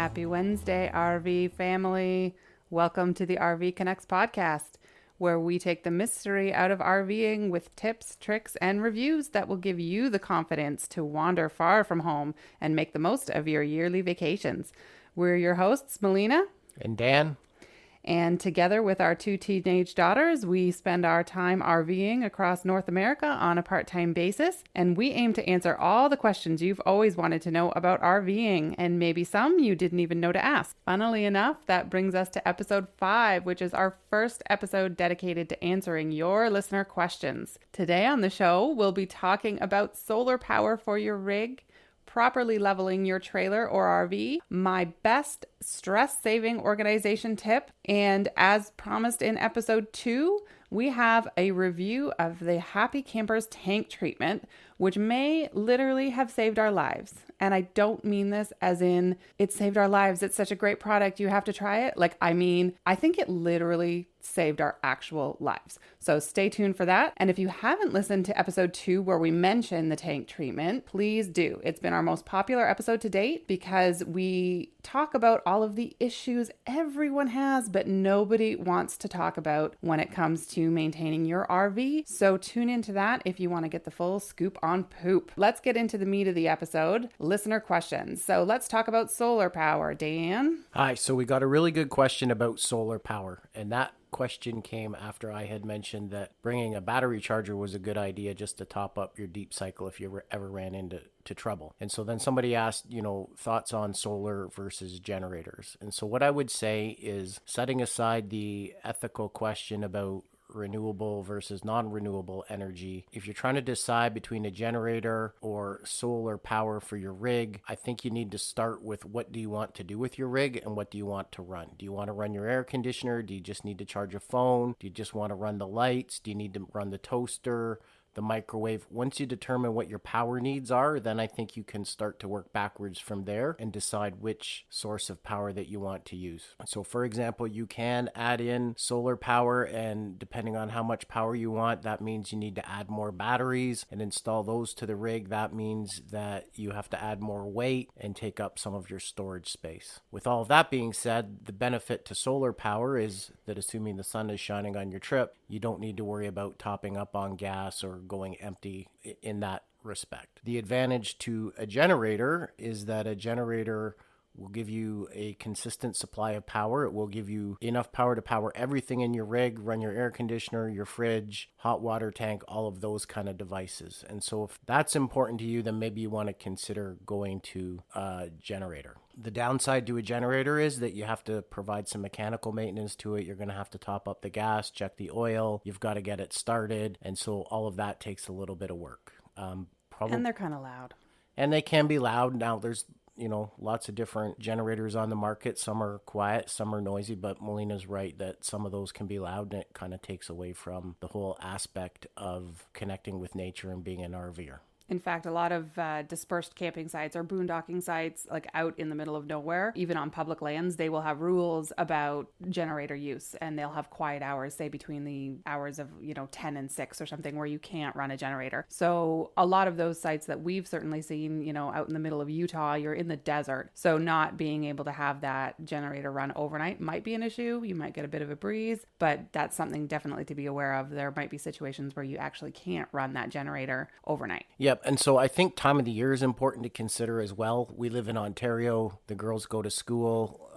Happy Wednesday, RV family. Welcome to the RV Connects podcast, where we take the mystery out of RVing with tips, tricks, and reviews that will give you the confidence to wander far from home and make the most of your yearly vacations. We're your hosts, Melina and Dan. And together with our two teenage daughters, we spend our time RVing across North America on a part-time basis. And we aim to answer all the questions you've always wanted to know about RVing, and maybe some you didn't even know to ask. Funnily enough, that brings us to episode 5, which is our first episode dedicated to answering your listener questions. Today on the show, we'll be talking about solar power for your rig, properly leveling your trailer or RV, my best stress-saving organization tip, and as promised in episode 2, we have a review of the Happy Campers tank treatment, which may literally have saved our lives. And I don't mean this as in it saved our lives, it's such a great product, you have to try it. I think it literally saved our actual lives. So stay tuned for that. And if you haven't listened to episode 2 where we mention the tank treatment, please do. It's been our most popular episode to date because we talk about all of the issues everyone has, but nobody wants to talk about when it comes to maintaining your RV. So tune into that if you want to get the full scoop on poop. Let's get into the meat of the episode, listener questions. So let's talk about solar power. Dan? Hi, so we got a really good question about solar power, and that question came after I had mentioned that bringing a battery charger was a good idea just to top up your deep cycle if you ever ran into trouble. And so then somebody asked, thoughts on solar versus generators. And so what I would say is, setting aside the ethical question about renewable versus non-renewable energy, if you're trying to decide between a generator or solar power for your rig, I think you need to start with what do you want to do with your rig and what do you want to run. Do you want to run your air conditioner? Do you just need to charge a phone? Do you just want to run the lights? Do you need to run the toaster, the microwave? Once you determine what your power needs are, then I think you can start to work backwards from there and decide which source of power that you want to use. So for example, you can add in solar power, and depending on how much power you want, that means you need to add more batteries and install those to the rig. That means that you have to add more weight and take up some of your storage space. With all of that being said, the benefit to solar power is that assuming the sun is shining on your trip, you don't need to worry about topping up on gas or going empty in that respect. The advantage to a generator is that a generator will give you a consistent supply of power. It will give you enough power to power everything in your rig, run your air conditioner, your fridge, hot water tank, all of those kind of devices. And so if that's important to you, then maybe you want to consider going to a generator. The downside to a generator is that you have to provide some mechanical maintenance to it. You're going to have to top up the gas, check the oil. You've got to get it started. And so all of that takes a little bit of work. And they're kind of loud. And they can be loud. Now there's lots of different generators on the market. Some are quiet, some are noisy, but Melina's right that some of those can be loud, and it kind of takes away from the whole aspect of connecting with nature and being an RVer. In fact, a lot of dispersed camping sites or boondocking sites, like out in the middle of nowhere, even on public lands, they will have rules about generator use, and they'll have quiet hours, say between the hours of 10 and 6 or something, where you can't run a generator. So a lot of those sites that we've certainly seen, out in the middle of Utah, you're in the desert, so not being able to have that generator run overnight might be an issue. You might get a bit of a breeze, but that's something definitely to be aware of. There might be situations where you actually can't run that generator overnight. Yep, and so I think time of the year is important to consider as well. We live in Ontario. The girls go to school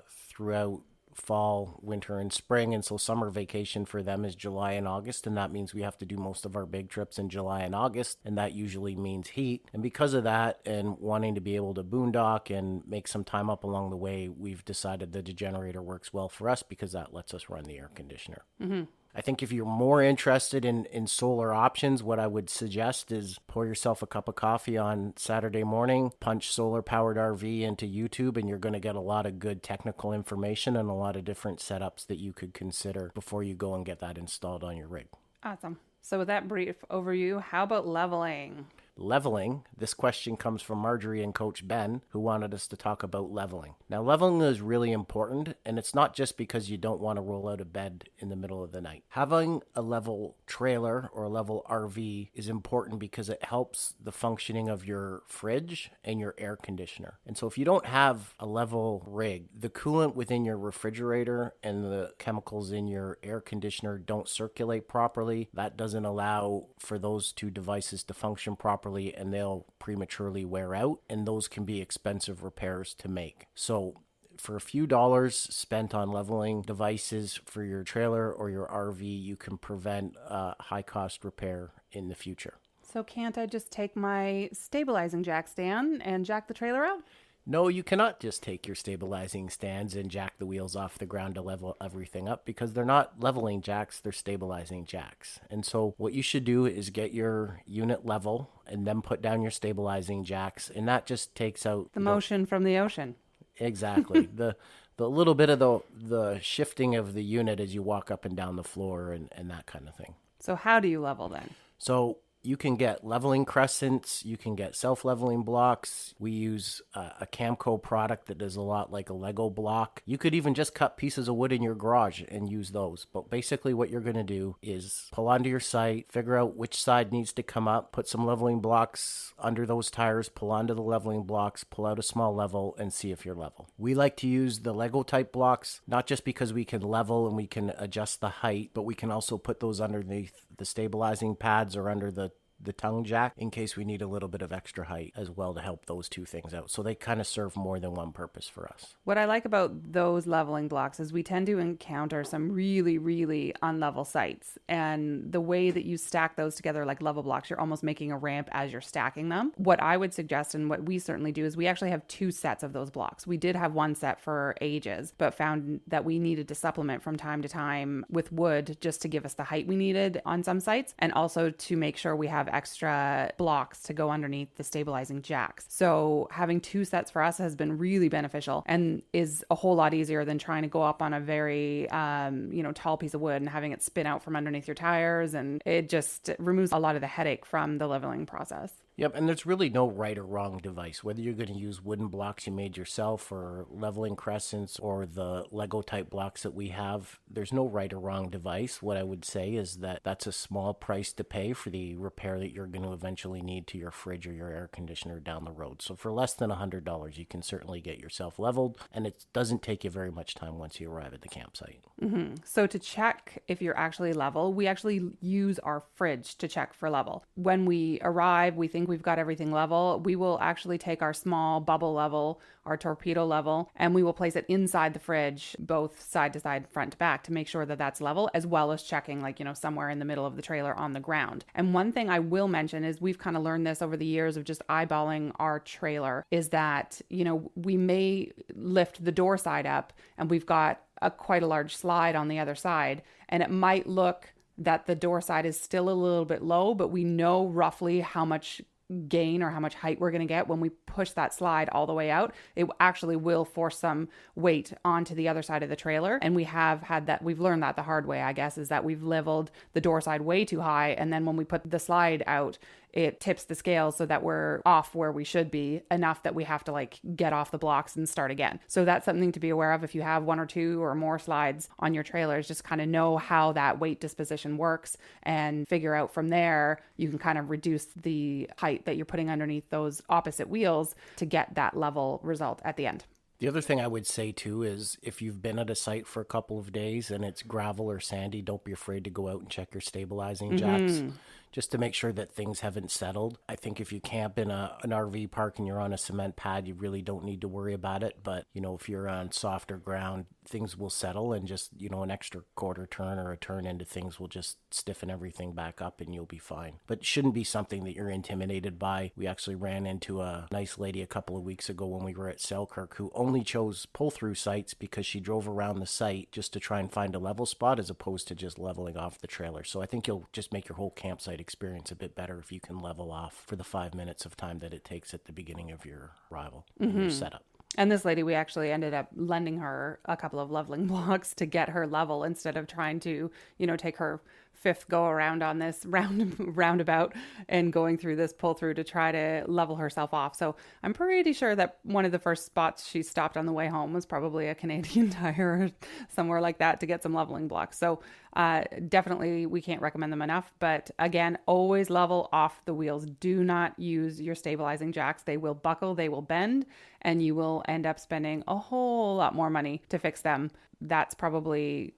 throughout fall, winter, and spring, and so summer vacation for them is July and August, and that means we have to do most of our big trips in July and August, and that usually means heat. And because of that, and wanting to be able to boondock and make some time up along the way, we've decided that the generator works well for us because that lets us run the air conditioner. Mm-hmm. I think if you're more interested in solar options, what I would suggest is pour yourself a cup of coffee on Saturday morning, punch solar-powered RV into YouTube, and you're going to get a lot of good technical information and a lot of different setups that you could consider before you go and get that installed on your rig. Awesome. So with that brief overview, how about leveling? Leveling, this question comes from Marjorie and Coach Ben, who wanted us to talk about leveling. Now, leveling is really important, and it's not just because you don't want to roll out of bed in the middle of the night. Having a level trailer or a level RV is important because it helps the functioning of your fridge and your air conditioner. And so if you don't have a level rig, the coolant within your refrigerator and the chemicals in your air conditioner don't circulate properly. That doesn't allow for those two devices to function properly, and they'll prematurely wear out, and those can be expensive repairs to make. So for a few dollars spent on leveling devices for your trailer or your RV, you can prevent high cost repair in the future. So can't I just take my stabilizing jack stand and jack the trailer out? No, you cannot just take your stabilizing stands and jack the wheels off the ground to level everything up, because they're not leveling jacks, they're stabilizing jacks. And so what you should do is get your unit level and then put down your stabilizing jacks, and that just takes out the motion from the ocean. Exactly. the little bit of the shifting of the unit as you walk up and down the floor and that kind of thing. So how do you level then? So you can get leveling crescents, you can get self-leveling blocks. We use a Camco product that does a lot like a Lego block. You could even just cut pieces of wood in your garage and use those. But basically what you're going to do is pull onto your site, figure out which side needs to come up, put some leveling blocks under those tires, pull onto the leveling blocks, pull out a small level, and see if you're level. We like to use the Lego type blocks, not just because we can level and we can adjust the height, but we can also put those underneath the stabilizing pads or under the tongue jack in case we need a little bit of extra height as well to help those two things out. So they kind of serve more than one purpose for us. What I like about those leveling blocks is we tend to encounter some really, really unlevel sites. And the way that you stack those together like level blocks, you're almost making a ramp as you're stacking them. What I would suggest, and what we certainly do, is we actually have 2 sets of those blocks. We did have 1 set for ages, but found that we needed to supplement from time to time with wood just to give us the height we needed on some sites, and also to make sure we have extra blocks to go underneath the stabilizing jacks. So having 2 sets for us has been really beneficial and is a whole lot easier than trying to go up on a very tall piece of wood and having it spin out from underneath your tires, and it just removes a lot of the headache from the leveling process. Yep, and there's really no right or wrong device. Whether you're going to use wooden blocks you made yourself or leveling crescents or the Lego type blocks that we have, there's no right or wrong device. What I would say is that that's a small price to pay for the repair that you're going to eventually need to your fridge or your air conditioner down the road. So for less than $100, you can certainly get yourself leveled, and it doesn't take you very much time once you arrive at the campsite. Mm-hmm. So to check if you're actually level, we actually use our fridge to check for level. When we arrive, we think we've got everything level. We will actually take our small bubble level, our torpedo level, and we will place it inside the fridge, both side to side, front to back, to make sure that that's level, as well as checking somewhere in the middle of the trailer on the ground. And one thing I will mention is we've kind of learned this over the years of just eyeballing our trailer, is that, we may lift the door side up and we've got quite a large slide on the other side, and it might look that the door side is still a little bit low, but we know roughly how much gain or how much height we're going to get when we push that slide all the way out. It actually will force some weight onto the other side of the trailer. And we have had that, we've learned that the hard way, I guess, is that we've leveled the door side way too high. And then when we put the slide out, it tips the scale so that we're off where we should be enough that we have to get off the blocks and start again. So that's something to be aware of. If you have 1 or 2 or more slides on your trailers, just kind of know how that weight disposition works and figure out from there, you can kind of reduce the height that you're putting underneath those opposite wheels to get that level result at the end. The other thing I would say too is if you've been at a site for a couple of days and it's gravel or sandy, don't be afraid to go out and check your stabilizing jacks. Just to make sure that things haven't settled. I think if you camp in an RV park and you're on a cement pad, you really don't need to worry about it. But, if you're on softer ground, things will settle, and just, an extra quarter turn or a turn into things will just stiffen everything back up and you'll be fine. But it shouldn't be something that you're intimidated by. We actually ran into a nice lady a couple of weeks ago when we were at Selkirk who only chose pull-through sites because she drove around the site just to try and find a level spot as opposed to just leveling off the trailer. So I think you'll just make your whole campsite experience a bit better if you can level off for the 5 minutes of time that it takes at the beginning of your arrival and your setup. And this lady, we actually ended up lending her a couple of leveling blocks to get her level instead of trying to, take her fifth go around on this roundabout and going through this pull through to try to level herself off. So I'm pretty sure that one of the first spots she stopped on the way home was probably a Canadian Tire or somewhere like that to get some leveling blocks. So definitely we can't recommend them enough. But again, always level off the wheels. Do not use your stabilizing jacks. They will buckle, they will bend, and you will end up spending a whole lot more money to fix them. That's probably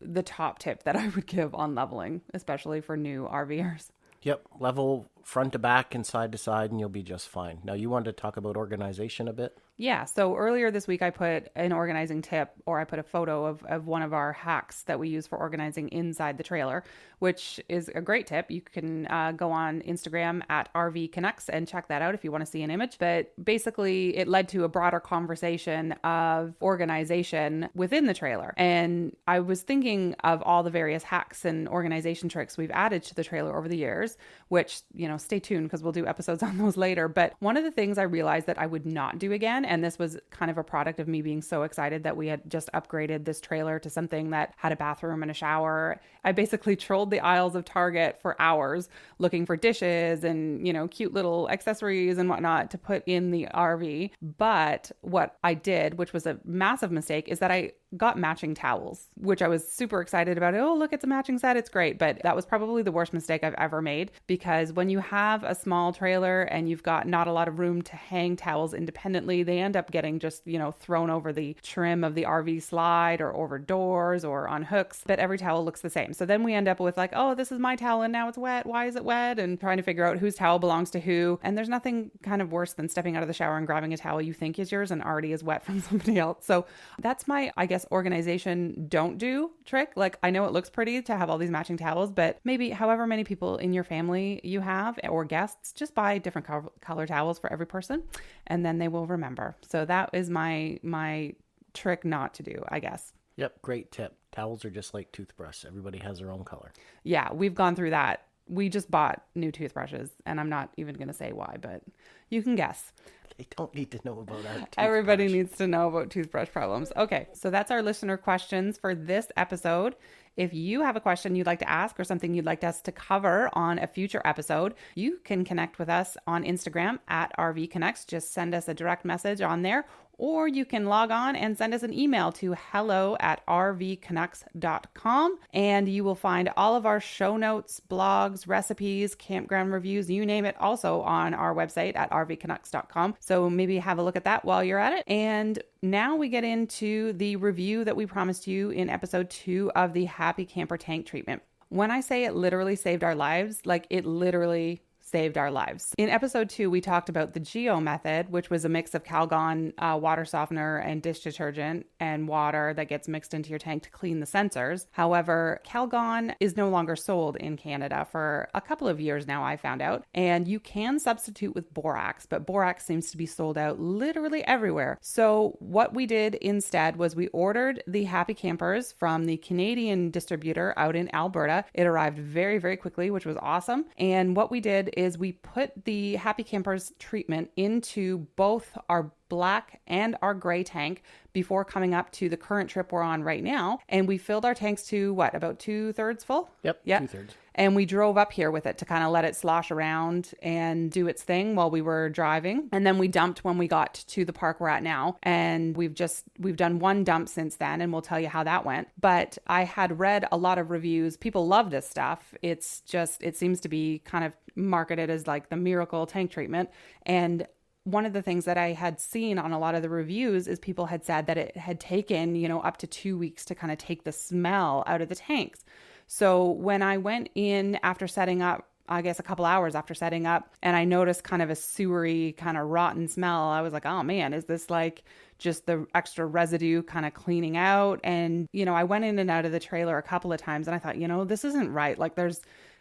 the top tip that I would give on leveling, especially for new RVers. Yep, level front to back and side to side, and you'll be just fine. Now, you wanted to talk about organization a bit? Yeah, so earlier this week I put an organizing tip, or I put a photo of one of our hacks that we use for organizing inside the trailer, which is a great tip. You can go on Instagram at RV Connects and check that out if you want to see an image. But basically, it led to a broader conversation of organization within the trailer. And I was thinking of all the various hacks and organization tricks we've added to the trailer over the years, which, stay tuned because we'll do episodes on those later. But one of the things I realized that I would not do again, and this was kind of a product of me being so excited that we had just upgraded this trailer to something that had a bathroom and a shower. I basically trolled the aisles of Target for hours looking for dishes and, cute little accessories and whatnot to put in the RV. But what I did, which was a massive mistake, is that I got matching towels, which I was super excited about. Oh, look, it's a matching set. It's great. But that was probably the worst mistake I've ever made, because when you have a small trailer and you've got not a lot of room to hang towels independently, they end up getting just, thrown over the trim of the RV slide or over doors or on hooks. But every towel looks the same. So then we end up with like, oh, this is my towel and now it's wet. Why is it wet? And trying to figure out whose towel belongs to who. And there's nothing kind of worse than stepping out of the shower and grabbing a towel you think is yours and already is wet from somebody else. So that's my, I guess, organization don't do trick. Like, I know it looks pretty to have all these matching towels, but maybe however many people in your family you have or guests, just buy different color towels for every person and then they will remember. So that is my trick not to do, I guess. Yep, great tip. Towels are just like toothbrush. Everybody has their own color. Yeah, we've gone through that. We just bought new toothbrushes and I'm not even going to say why, but you can guess. They don't need to know about our toothbrush. Everybody needs to know about toothbrush problems. Okay, so that's our listener questions for this episode. If you have a question you'd like to ask or something you'd like us to cover on a future episode, you can connect with us on Instagram at RV Connects. Just send us a direct message on there, or you can log on and send us an email to hello@rvcanucks.com, and you will find all of our show notes, blogs, recipes, campground reviews, you name it, also on our website at rvcanucks.com. So maybe have a look at that while you're at it. And now we get into the review that we promised you in episode 2 of the Happy Camper Tank Treatment. When I say it literally saved our lives, like it literally saved our lives. In episode 2, we talked about the Geo method, which was a mix of Calgon water softener and dish detergent and water that gets mixed into your tank to clean the sensors. However, Calgon is no longer sold in Canada for a couple of years now, I found out, and you can substitute with borax, but borax seems to be sold out literally everywhere. So what we did instead was we ordered the Happy Campers from the Canadian distributor out in Alberta. It arrived very, very quickly, which was awesome. And what we did is we put the Happy Campers treatment into both our black and our gray tank before coming up to the current trip we're on right now. And we filled our tanks to about 2/3 full? Yep. 2/3. And we drove up here with it to kind of let it slosh around and do its thing while we were driving. And then we dumped when we got to the park we're at now. And we've done one dump since then, and we'll tell you how that went. But I had read a lot of reviews. People love this stuff. It seems to be kind of marketed as like the miracle tank treatment. And one of the things that I had seen on a lot of the reviews is people had said that it had taken, up to 2 weeks to kind of take the smell out of the tanks. So when I went in after setting up, I guess a couple hours after setting up, and I noticed kind of a sewery, kind of rotten smell, I was like, oh man, is this like just the extra residue kind of cleaning out? And, I went in and out of the trailer a couple of times and I thought, this isn't right. Like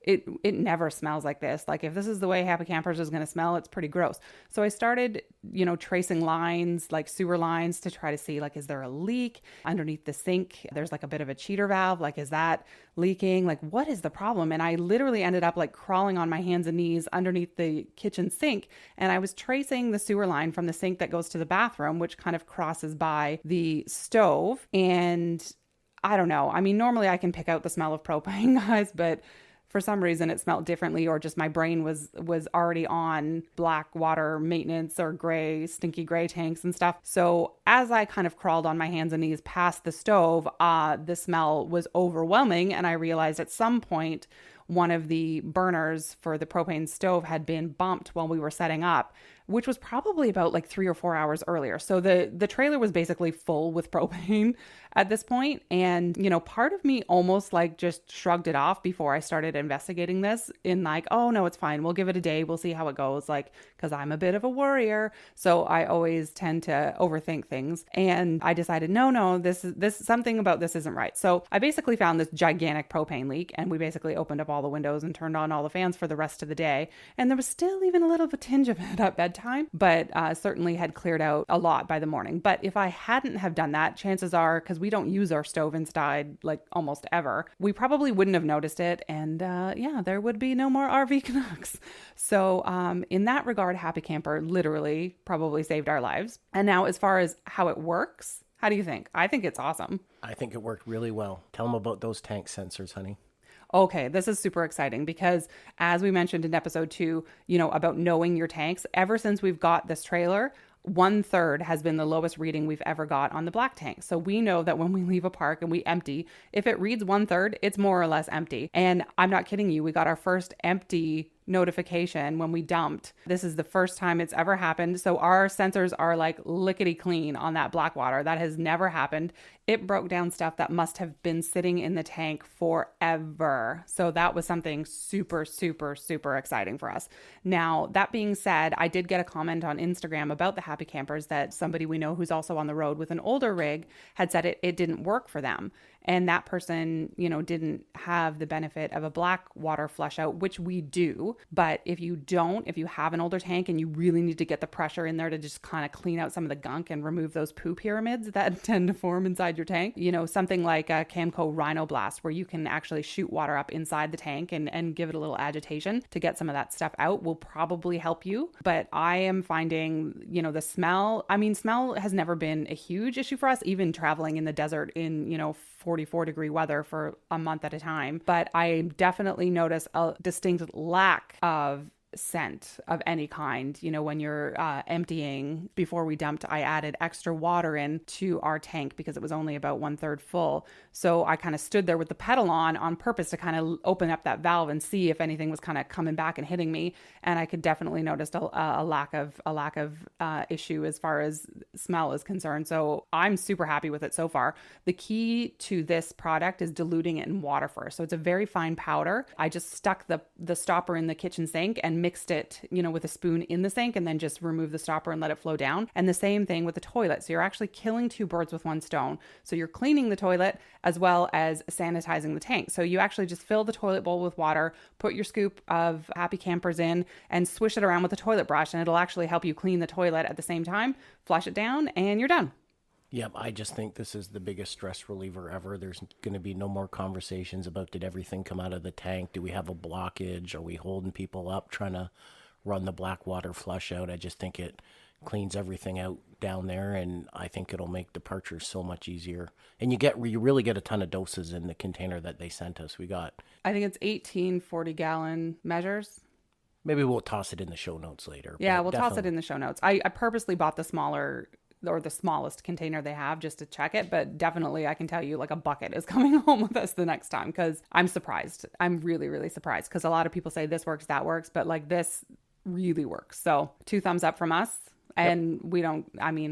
it never smells like this. Like if this is the way Happy Campers is going to smell, it's pretty gross. So I started, tracing lines, like sewer lines, to try to see, like, is there a leak underneath the sink? There's like a bit of a cheater valve. Like, is that leaking? Like, what is the problem? And I literally ended up like crawling on my hands and knees underneath the kitchen sink. And I was tracing the sewer line from the sink that goes to the bathroom, which kind of crosses by the stove. And I don't know. I mean, normally I can pick out the smell of propane, guys, but for some reason it smelled differently, or just my brain was already on black water maintenance or stinky gray tanks and stuff. So as I kind of crawled on my hands and knees past the stove, the smell was overwhelming, and I realized at some point one of the burners for the propane stove had been bumped while we were setting up, which was probably about like 3 or 4 hours earlier. So the trailer was basically full with propane at this point. And, part of me almost like just shrugged it off before I started investigating this, in like, oh no, it's fine. We'll give it a day. We'll see how it goes. Like, cause I'm a bit of a worrier. So I always tend to overthink things. And I decided, no, this something about this isn't right. So I basically found this gigantic propane leak, and we basically opened up all the windows and turned on all the fans for the rest of the day. And there was still even a little of a tinge of it at bedtime, but certainly had cleared out a lot by the morning. But if I hadn't have done that, chances are, because we don't use our stove inside like almost ever, we probably wouldn't have noticed it. And there would be no more RV Canucks. So in that regard, Happy Camper literally probably saved our lives. And now as far as how it works, how do you think? I think it's awesome. I think it worked really well. Tell them about those tank sensors, honey. Okay, this is super exciting because as we mentioned in episode 2, about knowing your tanks, ever since we've got this trailer, 1/3 has been the lowest reading we've ever got on the black tank. So we know that when we leave a park and we empty, if it reads 1/3, it's more or less empty. And I'm not kidding you. We got our first empty notification when we dumped. This is the first time it's ever happened. So our sensors are like lickety clean on that black water. That has never happened. It broke down stuff that must have been sitting in the tank forever. So that was something super, super, super exciting for us. Now, that being said, I did get a comment on Instagram about the Happy Campers that somebody we know who's also on the road with an older rig had said it didn't work for them. And that person, didn't have the benefit of a black water flush out, which we do. But if you have an older tank and you really need to get the pressure in there to just kind of clean out some of the gunk and remove those poo pyramids that tend to form inside your tank, something like a Camco Rhino Blast, where you can actually shoot water up inside the tank and give it a little agitation to get some of that stuff out, will probably help you. But I am finding, the smell has never been a huge issue for us, even traveling in the desert in, 44-degree weather for a month at a time. But I definitely notice a distinct lack of scent of any kind. When you're emptying, before we dumped, I added extra water in to our tank because it was only about 1/3 full. So I kind of stood there with the pedal on purpose to kind of open up that valve and see if anything was kind of coming back and hitting me. And I could definitely notice a lack of issue as far as smell is concerned. So I'm super happy with it so far. The key to this product is diluting it in water first. So it's a very fine powder. I just stuck the stopper in the kitchen sink and mixed it, with a spoon in the sink, and then just remove the stopper and let it flow down. And the same thing with the toilet. So you're actually killing 2 birds with 1 stone. So you're cleaning the toilet as well as sanitizing the tank. So you actually just fill the toilet bowl with water, put your scoop of Happy Campers in, and swish it around with a toilet brush, and it'll actually help you clean the toilet at the same time, flush it down, and you're done. Yep, I just think this is the biggest stress reliever ever. There's going to be no more conversations about, did everything come out of the tank? Do we have a blockage? Are we holding people up trying to run the black water flush out? I just think it cleans everything out down there, and I think it'll make departures so much easier. And you really get a ton of doses in the container that they sent us. I think it's 18 40-gallon measures. Maybe we'll toss it in the show notes later. Yeah, we'll toss it in the show notes. I purposely bought the smaller or the smallest container they have just to check it. But definitely I can tell you like a bucket is coming home with us the next time, because I'm surprised. I'm really, really surprised, because a lot of people say this works, that works, but like this really works. So 2 thumbs up from us. And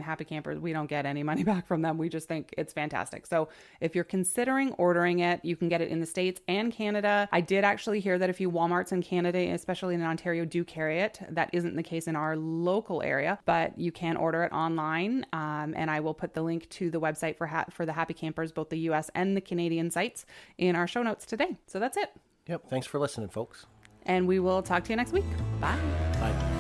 Happy Campers, we don't get any money back from them. We just think it's fantastic. So if you're considering ordering it, you can get it in the States and Canada. I did actually hear that a few Walmarts in Canada, especially in Ontario, do carry it. That isn't the case in our local area, but you can order it online. And I will put the link to the website for the Happy Campers, both the US and the Canadian sites, in our show notes today. So that's it. Yep. Thanks for listening, folks. And we will talk to you next week. Bye. Bye.